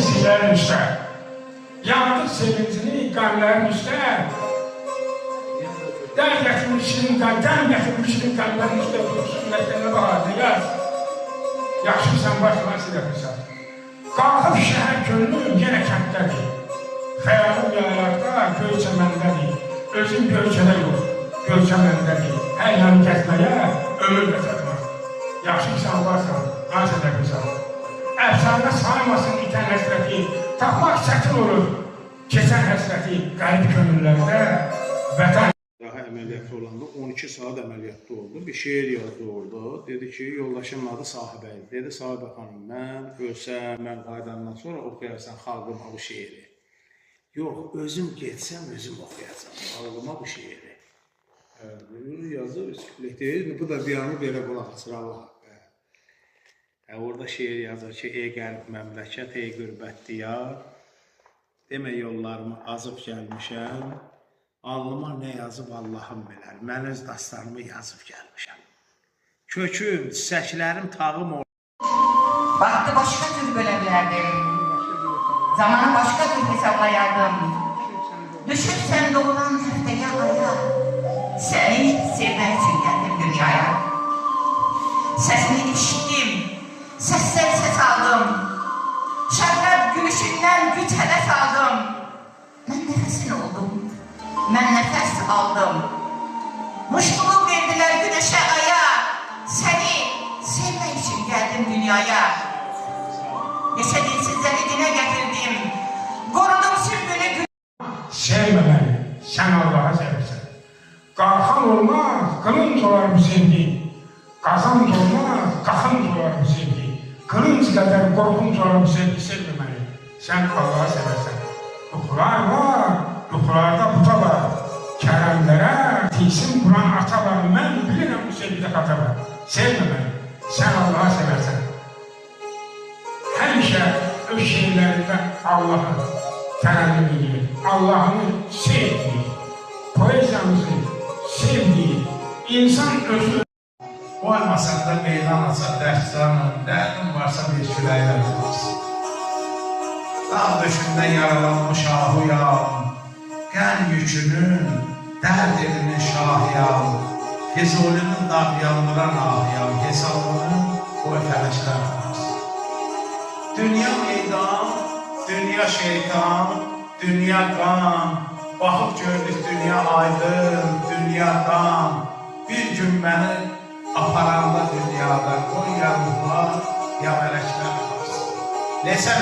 sizlerin üstə. Yandık sevincini qanların üstə. Dərd gətirmişsin, qəm gətirmişsin qanların üstə dursun, mətləmə baharını yaz. Yaxşısan, başına siləhirsən. Qalxıb şəhər gönlüm yenə kətdədir. Xəyalım yaylarda göyçə məndədir. Özüm göyçədə yox, göyçə məndədir. Hər yanı gəzməyə ömür də çatmaz. Yaxşısan, varsan, az edəbilsən. Əfsanə saymasın itən həsrəti, tapmaq çətin olur. Keçən həsrəti qəlb könüllərdə vətən. Daha əməliyyatı olanda 12 saat əməliyyatda oldu. Bir şeir yazdı orada. Dedi ki, yoldaşımın adı Sahibə idi. Dedi, Sahibə xanım, mən ölsəm, mən qaydandan sonra oxuyarsan xalqıma bu şeiri. Yox, özüm getsəm, özüm oxuyacam xalqıma bu şeiri. Yazdı, üskülleti. Bu da bir anı belə qulaq açır Allah haqqı. Orada şeir yazır ki, ey qərb məmləkət, ey qürbət diyar. Demə yollarımı azıb gəlmişəm. Alnıma nə yazıb Allahım bilər, mən öz dastanımı yazıb gəlmişəm. Köküm, çiçəklərim, tağım olur. Baktı başka tür bölebilirdim. Zamanı başka tür hesaplayardım. Düşünsen doğulan haftaya aya. Seni sevmek için geldim dünyaya. Sesini işittim, sesten ses aldım. Şarkılar gülüşünden güç heves aldım. Ben nefesin oldum. Ben nefes aldım. Muşluluk verdiler güneşe aya. Seni sevmek için geldim dünyaya. Yaşadinsizleri dine getirdim. Korudum sümbülü. Sevme beni, sen Allah'a seversen. Qalxan olmaz, qılınc olar bu sevgi. Qazanc olmaz, qaxınc olar bu sevgi. Qılınc qədər qorxunc olar bu sevgi, sevme beni. Sen Allah'a seversen. Ruhlar var. Ruhlarda buta var, kərəmlərə tilsim quran ata var, mən bilirəm bu sevgidə qata var. Sevmə məni, sən Allah'a sevərsən. Həmişə öz şeylərində Allah'ı tərənnüm edir, Allah'ını sevdiyi, poeziyamızı sevdiyi, insan özü olmasan da meydan alsa dərsdanım, dərdim varsa bir küləklər olmasın. Dağ döşündə yaralanmış ahuyam, qəm yükünün, dərd elinin şahiyam, Füzulinin dağyandıran ahiyam, hesabının o fələklər olmasın. Dünya meydan, dünya şeytan, dünya qan, baxıb gördük dünya aydın, dünya qan. Bir gün məni aparanda dünyada qoy ya ruhlar, ya mələklər olmasın. Lesə